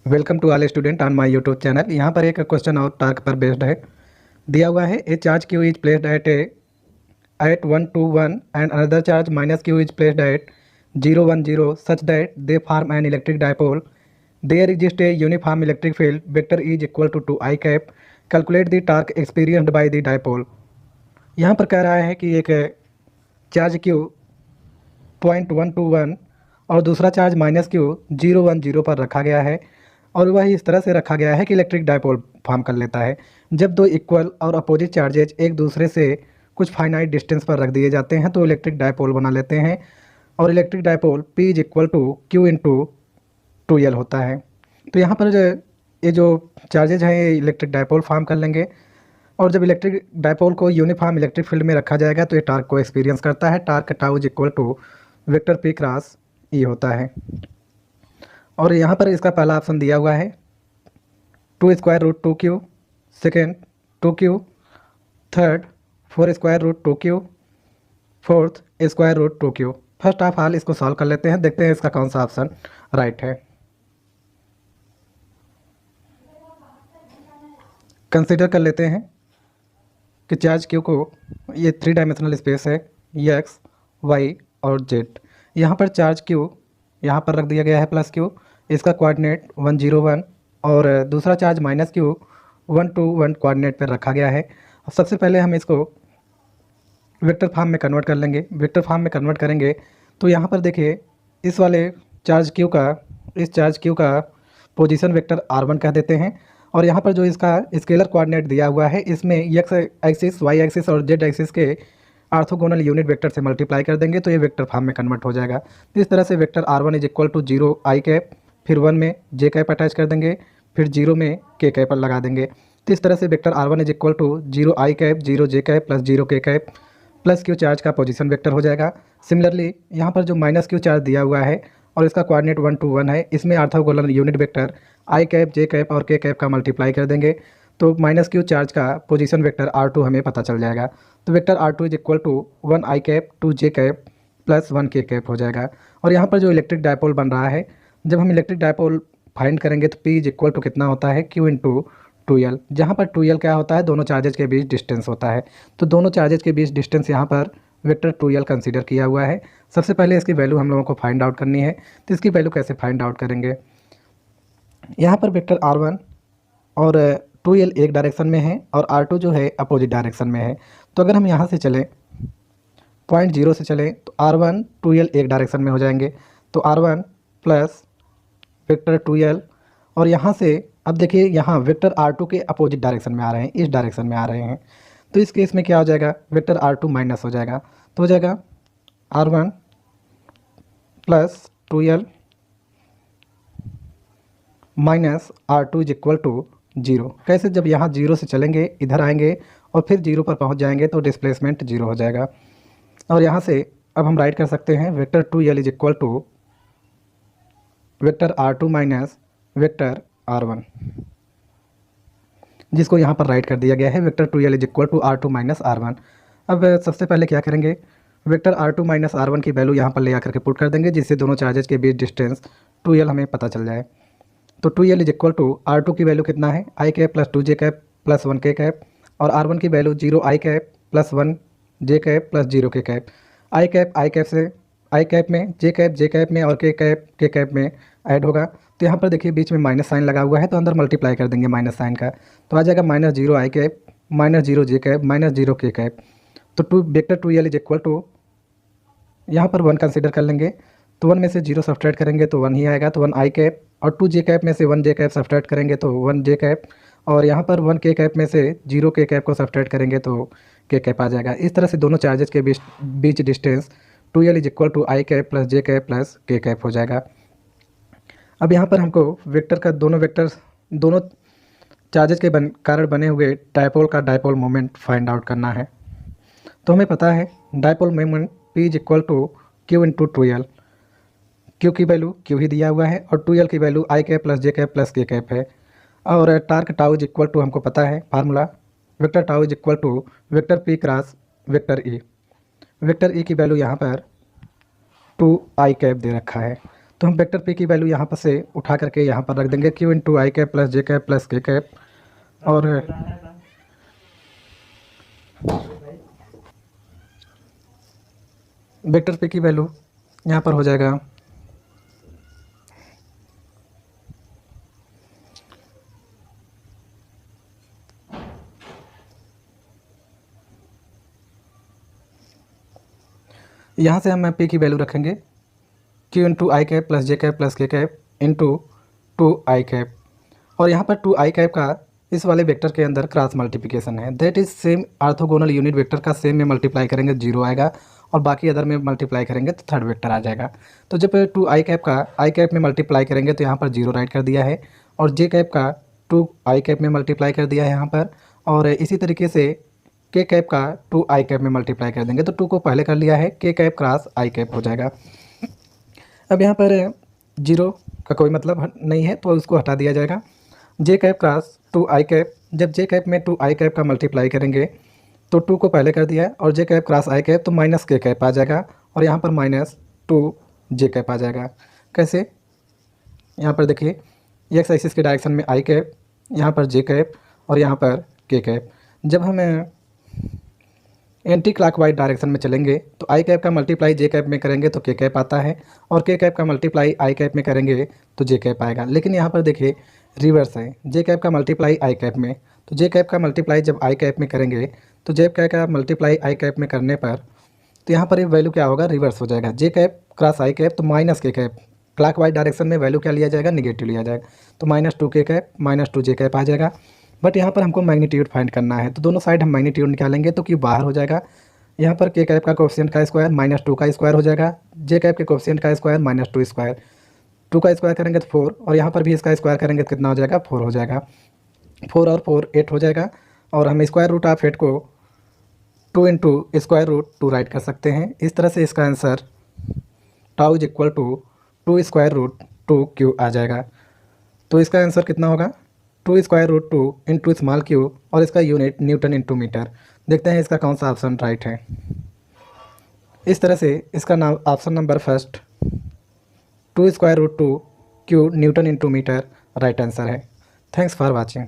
Welcome to all student on my YouTube channel. यहाँ पर एक क्वेश्चन और टास्क पर बेस्ड है। दिया हुआ है a charge Q is placed at 1 2 1 and another charge minus Q is placed at 0 1 0 such that they form an electric dipole. There exist a uniform electric field vector is equal to I cap. Calculate the torque experienced by the dipole. यहाँ पर कह रहा है कि एक charge Q .1 2 1 और दूसरा charge minus Q 0 1 0 पर रखा गया है और वह इस तरह से रखा गया है कि इलेक्ट्रिक डायपोल फॉर्म कर लेता है। जब दो इक्वल और अपोजिट चार्जेज एक दूसरे से कुछ फाइनाइट डिस्टेंस पर रख दिए जाते हैं तो इलेक्ट्रिक डायपोल बना लेते हैं और electric dipole P is equal to Q into 2L होता है। तो यहाँ पर ये जो चार्जेज हैं ये इलेक्ट्रिक डायपोल फॉर्म कर लेंगे और जब इलेक्ट्रिक डायपोल को यूनिफॉर्म इलेक्ट्रिक फील्ड में रखा जाएगा तो ये टार्क को एक्सपीरियंस करता है। Torque tau is equal to vector P cross E होता है। और यहाँ पर इसका पहला ऑप्शन दिया हुआ है 2√2Q, second 2Q, third 4√2Q, fourth √2Q। First of all इसको सॉल्व कर लेते हैं, देखते हैं इसका कौन सा ऑप्शन राइट है। कंसीडर कर लेते हैं कि चार्ज क्यू को ये 3 डायमेंशनल स्पेस है एक्स वाई और जेड। यहाँ पर चार्ज क्यू यहाँ पर रख दिया गया है प्लस क्यू, इसका कोऑर्डिनेट 1 0 1 और दूसरा चार्ज माइनस क्यू 1 2 1 कोऑर्डिनेट पर रखा गया है। अब सबसे पहले हम इसको वेक्टर फॉर्म में कन्वर्ट कर लेंगे। वेक्टर फॉर्म में कन्वर्ट करेंगे तो यहाँ पर देखिए इस वाले चार्ज क्यू का इस चार्ज क्यू का पोजीशन वेक्टर r1 कह देते हैं और यहाँ पर जो इसका स्केलर कोऑर्डिनेट दिया हुआ है इसमें एक्स एक्सिस वाई एक्सिस और जेड एक्सिस के ऑर्थोगोनल यूनिट वेक्टर से मल्टीप्लाई कर देंगे तो ये वेक्टर फॉर्म में कन्वर्ट हो जाएगा। तो इस तरह से vector r1 is equal to 0 I cap, फिर 1 में जे कैप अटैच कर देंगे, फिर 0 में के कैप लगा देंगे। तो इस तरह से vector r1 is equal to 0 I cap 0 J cap plus 0 K cap plus Q charge का पोजीशन वेक्टर हो जाएगा। सिमिलरली यहाँ पर जो माइनस क्यू चार्ज दिया हुआ है और इसका कोऑर्डिनेट 1 2 1 है, इसमें orthogonal unit vector I cap J cap और के कैप का मल्टीप्लाई कर देंगे तो माइनस क्यू चार्ज का पोजीशन वेक्टर r2 हमें पता चल जाएगा। तो vector r2 is equal to 1 I cap 2 J cap plus 1 K cap हो जाएगा। और यहाँ पर जो इलेक्ट्रिक डायपोल बन रहा है, जब हम इलेक्ट्रिक डायपोल फाइंड करेंगे तो P इज इक्वल टू कितना होता है Q इंटू 2L, जहाँ पर 2L क्या होता है दोनों चार्जेज के बीच डिस्टेंस होता है। तो दोनों चार्जेज के बीच डिस्टेंस यहाँ पर वेक्टर 2L कंसीडर किया हुआ है। सबसे पहले इसकी वैल्यू हम लोगों को फाइंड आउट करनी है। तो इसकी वैल्यू कैसे फाइंड आउट करेंगे, यहाँ पर वेक्टर r1 और 2L एक डायरेक्शन में है और r2 जो है अपोजिट डायरेक्शन में है। तो अगर हम यहाँ से चलें पॉइंट 0 से चलें तो r1 2L एक डायरेक्शन में हो जाएंगे तो r1 प्लस वेक्टर 2L और यहाँ से अब देखिए यहाँ वेक्टर r2 के अपोजिट डायरेक्शन में आ रहे हैं, इस डायरेक्शन में आ रहे हैं। तो इस केस में क्या हो जाएगा, वेक्टर r2 माइनस हो जाएगा तो हो जाएगा r1 plus 2L minus r2 is equal to 0। कैसे, जब यहाँ 0 से चलेंगे इधर आएंगे और फिर 0 पर पहुँच जाएंगे तो डिस्प्लेसमेंट 0 हो जाएगा। और यहाँ से अब हम राइट कर सकते हैं vector 2L is equal to vector r2 minus vector r1, जिसको यहाँ पर राइट कर दिया गया है vector 2L is equal to r2 minus r1। अब सबसे पहले क्या करेंगे, वेक्टर r2 माइनस r1 की वैल्यू यहाँ पर ले आकर के पुट कर देंगे जिससे दोनों चार्जेज के बीच डिस्टेंस 2L हमें पता चल जाए। तो 2L is equal to r2 की वैल्यू कितना है आई cap plus 2 J cap plus 1 K cap और r1 की value 0 I cap plus 1 J cap plus 0 K cap. I cap से आई कैप में जे कैप में और के कैप में ऐड होगा। तो यहाँ पर देखिए बीच में माइनस साइन लगा हुआ है तो अंदर मल्टीप्लाई कर देंगे माइनस साइन का तो आ जाएगा minus 0 I cap minus 0 J cap minus 0 K cap. तो vector 2L is equal to यहाँ पर 1 कंसीडर कर लेंगे तो 1 में से 0 सब्ट्रैक्ट करेंगे तो 1 ही आएगा तो 1 आई कैप और 2 जे कैप में से 1 जे कैप सब्ट्रैक्ट करेंगे तो 1 जे कैप और यहाँ पर 1 के कैप में से 0 के कैप को सब्ट्रैक्ट करेंगे तो के कैप आ जाएगा। इस तरह से दोनों चार्जेस के बीच distance 2L is equal to I cap plus J cap plus के कैप हो जाएगा। अब यहाँ पर हमको वेक्टर का दोनों चार्जेस के कारण बने हुए डायपोल का डायपोल मोमेंट फाइंड आउट करना है। तो हमें पता है dipole moment P is equal to Q into 2L। Q की वैल्यू Q ही दिया हुआ है और 2L की value I cap plus J cap plus के कैप है और torque tau is equal to हमको पता है formula vector tau is equal to vector P cross vector E। Vector E की वैल्यू यहाँ पर 2 आई कैप दे रखा है तो हम वेक्टर पी की वैल्यू यहाँ पर से उठा करके यहाँ पर रख देंगे क्यू इंटू आई कैप प्लस जे कैप प्लस के कैप, और वेक्टर पी की वैल्यू यहाँ पर हो जाएगा यहाँ से हम पी की वैल्यू रखेंगे क्यू इंटू आई कैप प्लस जे कैप प्लस के कैप इंटू टू आई कैप, और यहाँ पर टू आई कैप का इस वाले वेक्टर के अंदर क्रॉस मल्टीप्लिकेशन है, that is same orthogonal unit vector का सेम में मल्टीप्लाई करेंगे जीरो आएगा, और बाकी अदर में मल्टीप्लाई करेंगे तो थर्ड वेक्टर आ जाएगा। तो जब टू आई कैप का आई कैप में मल्टीप्लाई करेंगे तो यहाँ पर जीरो राइट कर दिया है, और जे कैप का टू आई कैप में मल्टीप्लाई कर दिया है यहाँ पर, और इसी तरीके से के कैप का टू आई कैप में मल्टीप्लाई कर देंगे, तो टू को पहले कर लिया है, के कैप क्रॉस आई कैप हो जाएगा। अब यहाँ पर जीरो का कोई मतलब नहीं है तो उसको हटा दिया जाएगा। जे कैप क्रॉस टू आई कैप, जब जे कैप में टू आई कैप का मल्टीप्लाई करेंगे तो टू को पहले कर दिया है, और j cap cross i cap तो माइनस के कैप आ जाएगा, और यहाँ पर माइनस टू जे कैप आ जाएगा। कैसे, यहाँ पर देखिए एक्स एक्सिस के डायरेक्शन में आई कैप, यहाँ पर जे कैप और यहाँ पर के कैप। जब हम एंटी क्लॉकवाइज डायरेक्शन में चलेंगे तो आई कैप का मल्टीप्लाई जे कैप में करेंगे तो के कैप आता है, और के कैप का मल्टीप्लाई आई कैप में करेंगे तो जे कैप आएगा। लेकिन यहाँ पर देखिए रिवर्स है, जे कैप का मल्टीप्लाई आई कैप में, तो जे कैप का मल्टीप्लाई जब आई कैप में करेंगे तो जे कैप का मल्टीप्लाई आई कैप में करने पर तो यहाँ पर ये वैल्यू क्या होगा, रिवर्स हो जाएगा। जे कैप क्रॉस आई कैप तो minus k cap, clockwise direction में वैल्यू क्या लिया जाएगा, निगेटिव लिया जाएगा, तो माइनस टू के cap minus two j cap आ जाएगा। बट यहाँ पर हमको मैग्नीट्यूड फाइंड करना है, तो दोनों साइड हम मैग्नीट्यूड निकालेंगे तो क्यों बाहर हो जाएगा। यहाँ पर के कैप का कोएफिशिएंट का स्क्वायर माइनस टू का स्क्वायर हो जाएगा, जे कैप के कोएफिशिएंट का square minus two square, two का स्क्वायर करेंगे तो फोर, और यहाँ पर भी इसका स्क्वायर करेंगे तो कितना हो जाएगा, फोर हो जाएगा। फोर और फोर एट हो जाएगा, और हम स्क्वायर रूट ऑफ एट को two into square root two write कर सकते हैं। इस तरह से इसका answer tau is equal to two square root two q आ जाएगा। तो इसका आंसर कितना होगा, two square root two into small q, और इसका यूनिट न्यूटन इंटू मीटर। देखते हैं इसका कौन सा ऑप्शन राइट है। इस तरह से इसका नाम option number first two square root two q newton into meter right answer है। Thanks for watching.